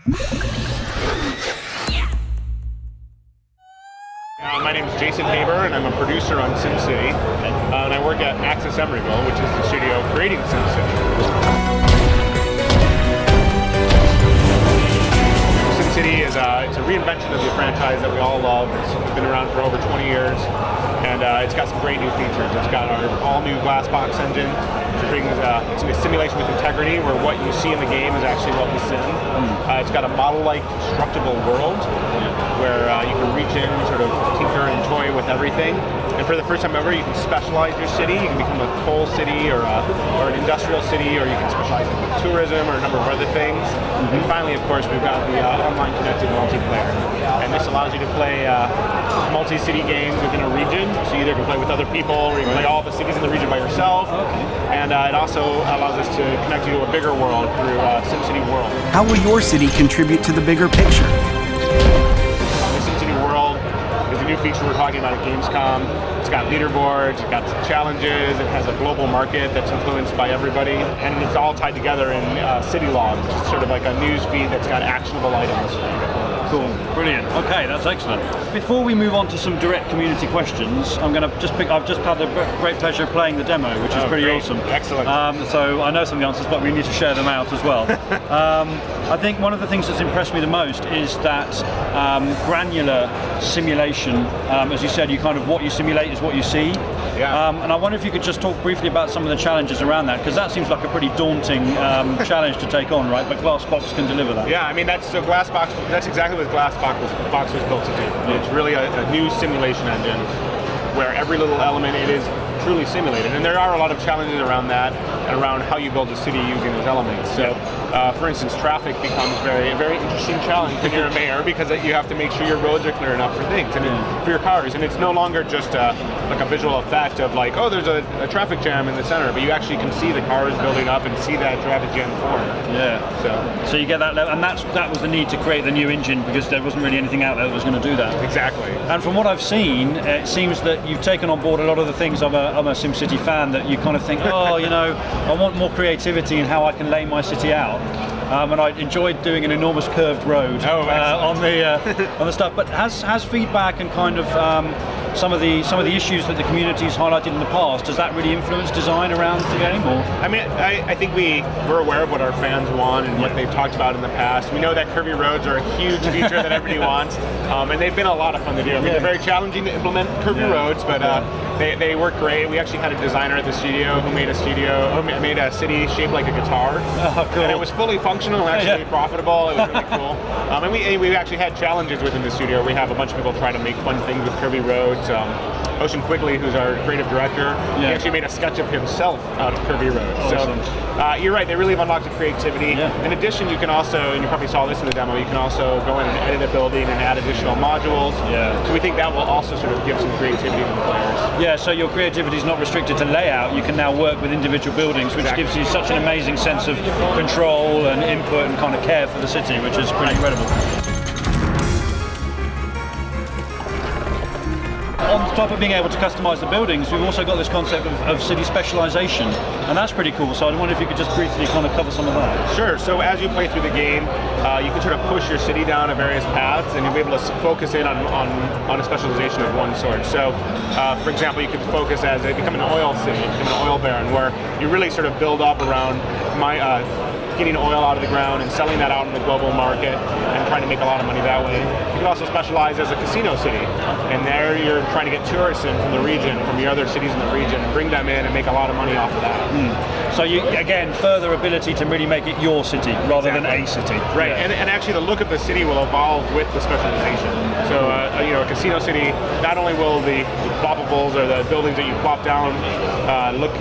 My name is Jason Haber, and I'm a producer on SimCity, and I work at Access Emeryville, which is the studio creating SimCity. SimCity is it's a reinvention of the franchise that we all love. It's been around for over 20 years, and it's got some great new features. It's got our all-new glass box engine, which brings it's a simulation with integrity, where what you see in the game is actually what we sim. It's got a model-like constructible world, where you can reach in, sort of tinker and toy with everything. And for the first time ever, you can specialize your city. You can become a coal city or an industrial city, or you can specialize in tourism or a number of other things. And finally, of course, we've got the online connected multiplayer. And this allows you to play multi-city games within a region. So you either can play with other people, or you can play all the cities in the region by yourself. And it also allows us to connect you to a bigger world through SimCity World. How will your city contribute to the bigger picture? The SimCity World is a new feature we're talking about at Gamescom. It's got leaderboards, it's got challenges, it has a global market that's influenced by everybody, and it's all tied together in City Log, which is sort of like a news feed that's got actionable items. Cool, brilliant. Okay, that's excellent. Before we move on to some direct community questions, I'm going to just pick. I've just had the great pleasure of playing the demo, which is pretty awesome. Excellent. So I know some of the answers, but we need to share them out as well. I think one of the things that's impressed me the most is that granular simulation. As you said, you kind of what you simulate is what you see. Yeah. And I wonder if you could just talk briefly about some of the challenges around that, because that seems like a pretty daunting challenge to take on, right? But Glassbox can deliver that. Yeah, I mean that's Glassbox. That's exactly what Glassbox was built to do. It's really a new simulation engine where every little element it is truly simulated, and there are a lot of challenges around that and around how you build a city using those elements. So, for instance, traffic becomes a very interesting challenge when you're a mayor, because you have to make sure your roads are clear enough for things and for your cars. And it's no longer just like a visual effect of like, oh, there's a traffic jam in the center, but you actually can see the cars building up and see that traffic jam form. Yeah. So you get that level, and that was the need to create the new engine, because there wasn't really anything out there that was going to do that. Exactly. And from what I've seen, it seems that you've taken on board a lot of the things I'm a SimCity fan, that you kind of think, oh, you know, I want more creativity in how I can lay my city out. And I enjoyed doing an enormous curved road on the stuff. But has feedback and kind of some of the issues that the community's highlighted in the past, does that really influence design around the game? Or? I mean, I think we're aware of what our fans want and what they've talked about in the past. We know that curvy roads are a huge feature that everybody wants, and they've been a lot of fun to do. I mean, they're very challenging to implement curvy roads, but they work great. We actually had a designer at the studio who made a city shaped like a guitar, cool. And it was fully functional and actually profitable. It was really cool. And we actually had challenges within the studio. We have a bunch of people try to make fun things with curvy roads. Ocean Quigley, who's our creative director, he actually made a sketch of himself out of curvy roads. Awesome. So you're right, they really have unlocked the creativity. In addition, you can also, and you probably saw this in the demo, you can also go in and edit a building and add additional modules. So we think that will also sort of give some creativity to the players. Yeah, so your creativity is not restricted to layout. You can now work with individual buildings, which gives you such an amazing sense of control and input and kind of care for the city, which is pretty incredible. On top of being able to customize the buildings, we've also got this concept of city specialization, and that's pretty cool. So I wonder if you could just briefly kind of cover some of that. Sure. So as you play through the game, you can sort of push your city down at various paths, and you'll be able to focus in on a specialization of one sort. So, for example, you could focus as become an oil city, become an oil baron, where you really sort of build up around getting oil out of the ground and selling that out in the global market and trying to make a lot of money that way. You can also specialize as a casino city, and there you're trying to get tourists in from the region, from the other cities in the region, and bring them in and make a lot of money off of that. So you, again, further ability to really make it your city rather than a city. Right, and actually the look of the city will evolve with the specialization. So a casino city, not only will the ploppables or the buildings that you plop down look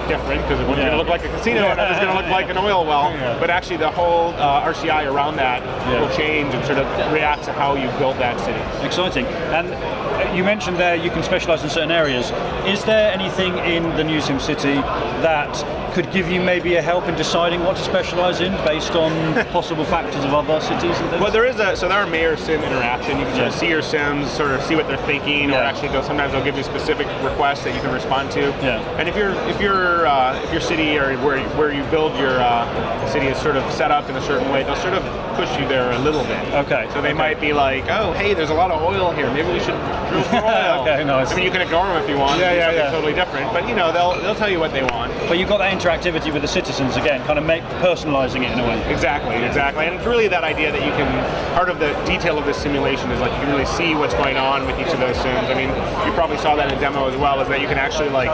different, because it's going to look like a casino and it's going to look like an oil well, but actually the whole RCI around that will change and sort of react to how you built that city. Exciting. And you mentioned there you can specialize in certain areas. Is there anything in the new SimCity that could give you maybe a help in deciding what to specialize in based on possible factors of other cities and things? Well, there are mayor sim interaction. You can sort of see your sims, sort of see what they're thinking, or actually sometimes they'll give you specific requests that you can respond to. Yeah. And if your city or where you build your city is sort of set up in a certain way, they'll sort of push you there a little bit. Okay. So they might be like, oh, hey, there's a lot of oil here. Maybe we should drill for oil. Okay, nice. I mean, you can ignore them if you want. Yeah. Totally different. But you know, they'll tell you what they want. But you've got that interactivity with the citizens again, kind of personalizing it in a way. Exactly. And it's really that idea that you can, part of the detail of this simulation is like you can really see what's going on with each of those sims. I mean, you probably saw that in demo as well, is that you can actually like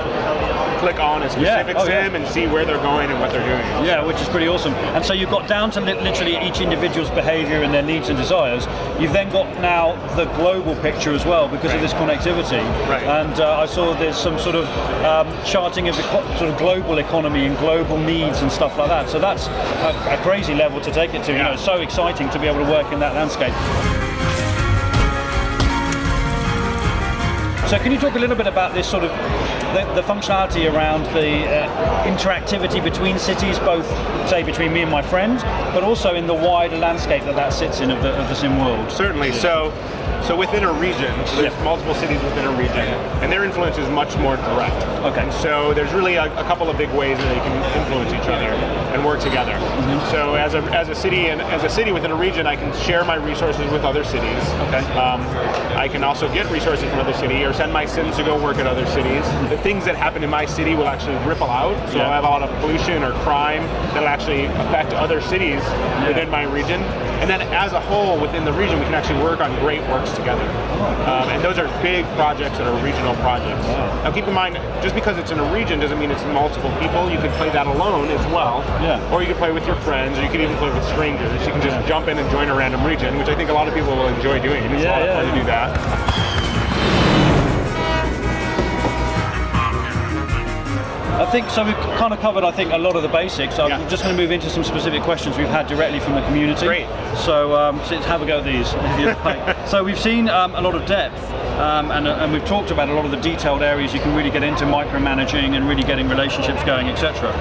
click on a specific sim and see where they're going and what they're doing. Yeah, which is pretty awesome. And so you've got down to literally each individual's behavior and their needs and desires. You've then got now the global picture as well because of this connectivity. Right. And I saw there's some sort of charting of the sort of global economy and global needs and stuff like that. So that's a crazy level to take it to. You know, it's so exciting to be able to work in that landscape. So can you talk a little bit about this sort of the functionality around the interactivity between cities, both say between me and my friend, but also in the wider landscape that sits in of the sim world? Certainly. So within a region, so there's multiple cities within a region, and their influence is much more direct. Okay. And so there's really a couple of big ways that they can influence each other and work together. So as a city within a region, I can share my resources with other cities. Okay. I can also get resources from other cities or send my sims to go work at other cities. The things that happen in my city will actually ripple out. So I'll have a lot of pollution or crime that'll actually affect other cities within my region. And then as a whole within the region, we can actually work on great works together. And those are big projects that are regional projects. Now keep in mind, just because it's in a region doesn't mean it's multiple people. You could play that alone as well. Or you could play with your friends, or you could even play with strangers. You can just jump in and join a random region, which I think a lot of people will enjoy doing. It's a lot of fun to do that. I think so. We've kind of covered, I think, a lot of the basics. I'm just going to move into some specific questions we've had directly from the community. Great. So let's have a go at these, if you like. So we've seen a lot of depth, and we've talked about a lot of the detailed areas you can really get into, micromanaging and really getting relationships going, etc.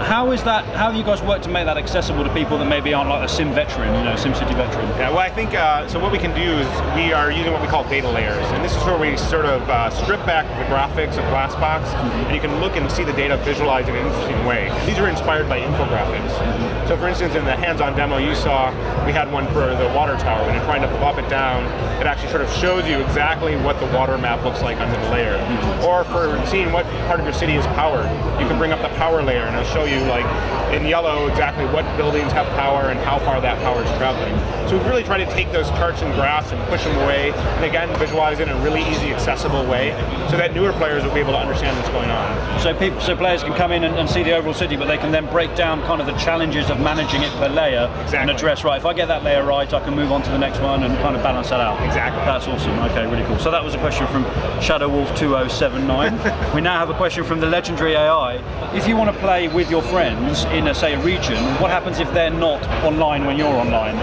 How have you guys worked to make that accessible to people that maybe aren't like a sim veteran, you know, SimCity veteran? Yeah, well, I think so. What we can do is we are using what we call data layers, and this is where we sort of strip back the graphics of Glassbox, and you can look and see the data visualized in an interesting way. These are inspired by infographics. So for instance, in the hands-on demo you saw, we had one for the water tower. When you're trying to plop it down, it actually sort of shows you exactly what the water map looks like under the layer. Or for seeing what part of your city is powered, you can bring up the power layer and it'll show you, like, in yellow exactly what buildings have power and how far that power is traveling. So we've really tried to take those charts and graphs and push them away, and again, visualize it in a really easy, accessible way, so that newer players will be able to understand what's going on. So players can come in and see the overall city, but they can then break down kind of the challenges of managing it per layer and address, right, if I get that layer right, I can move on to the next one and kind of balance that out. Exactly. That's awesome. Okay, really cool. So that was a question from ShadowWolf2079. We now have a question from the legendary AI. If you want to play with your friends in, say, a region, what happens if they're not online when you're online?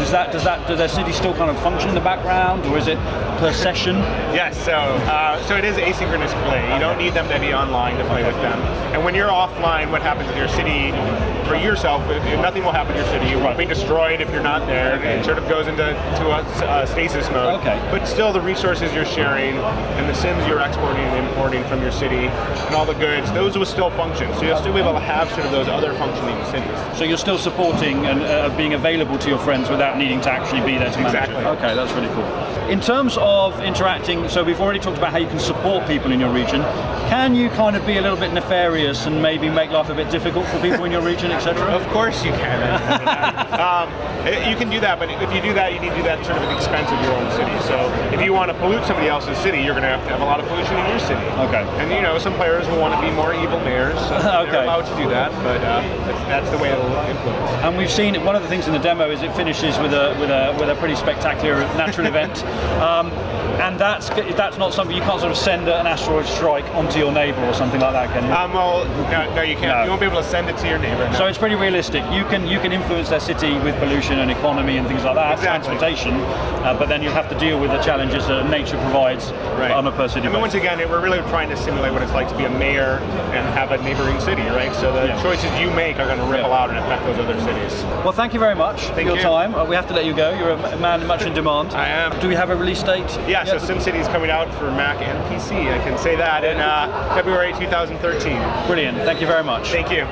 Does their city still kind of function in the background, or is it per session? Yes, so it is asynchronous play. You don't need them to be online to play with them. And when you're offline, what happens with your city, for yourself, nothing will happen to your city. You won't be destroyed if you're not there. It sort of goes into a stasis mode. But still, the resources you're sharing and the sims you're exporting and importing from your city and all the goods, those will still function. So you'll still be able to have sort of those other functioning cities. So you're still supporting and being available to your friends without needing to actually be there to manage it. Okay, that's really cool. In terms of interacting, so we've already talked about how you can support people in your region. Can you kind of be a little bit nefarious and maybe make life a bit difficult for people in your region, etc.? Of course you can. You can do that, but if you do that, you need to do that sort of at the expense of your own city. So if you want to pollute somebody else's city, you're going to have a lot of pollution in your city. Okay. And you know, some players will want to be more evil mayors, so they're allowed to do that, but that's the way it'll influence. And we've seen one of the things in the demo is it finishes with a pretty spectacular natural event. And that's not something you can't sort of send an asteroid strike onto your neighbour or something like that, can you? Well, no, you can't. No. You won't be able to send it to your neighbour. No. So it's pretty realistic. You can influence their city with pollution and economy and things like that, exactly. Transportation, but then you have to deal with the challenges that nature provides on a per city basis. Once again, we're really trying to simulate what it's like to be a mayor and have a neighboring city, right? So the choices you make are going to ripple out and affect those other cities. Well, thank you very much for your time. We have to let you go. You're a man much in demand. I am. Do we have a release date? Yeah, so SimCity is coming out for Mac and PC. I can say that in February 2013. Brilliant. Thank you very much. Thank you.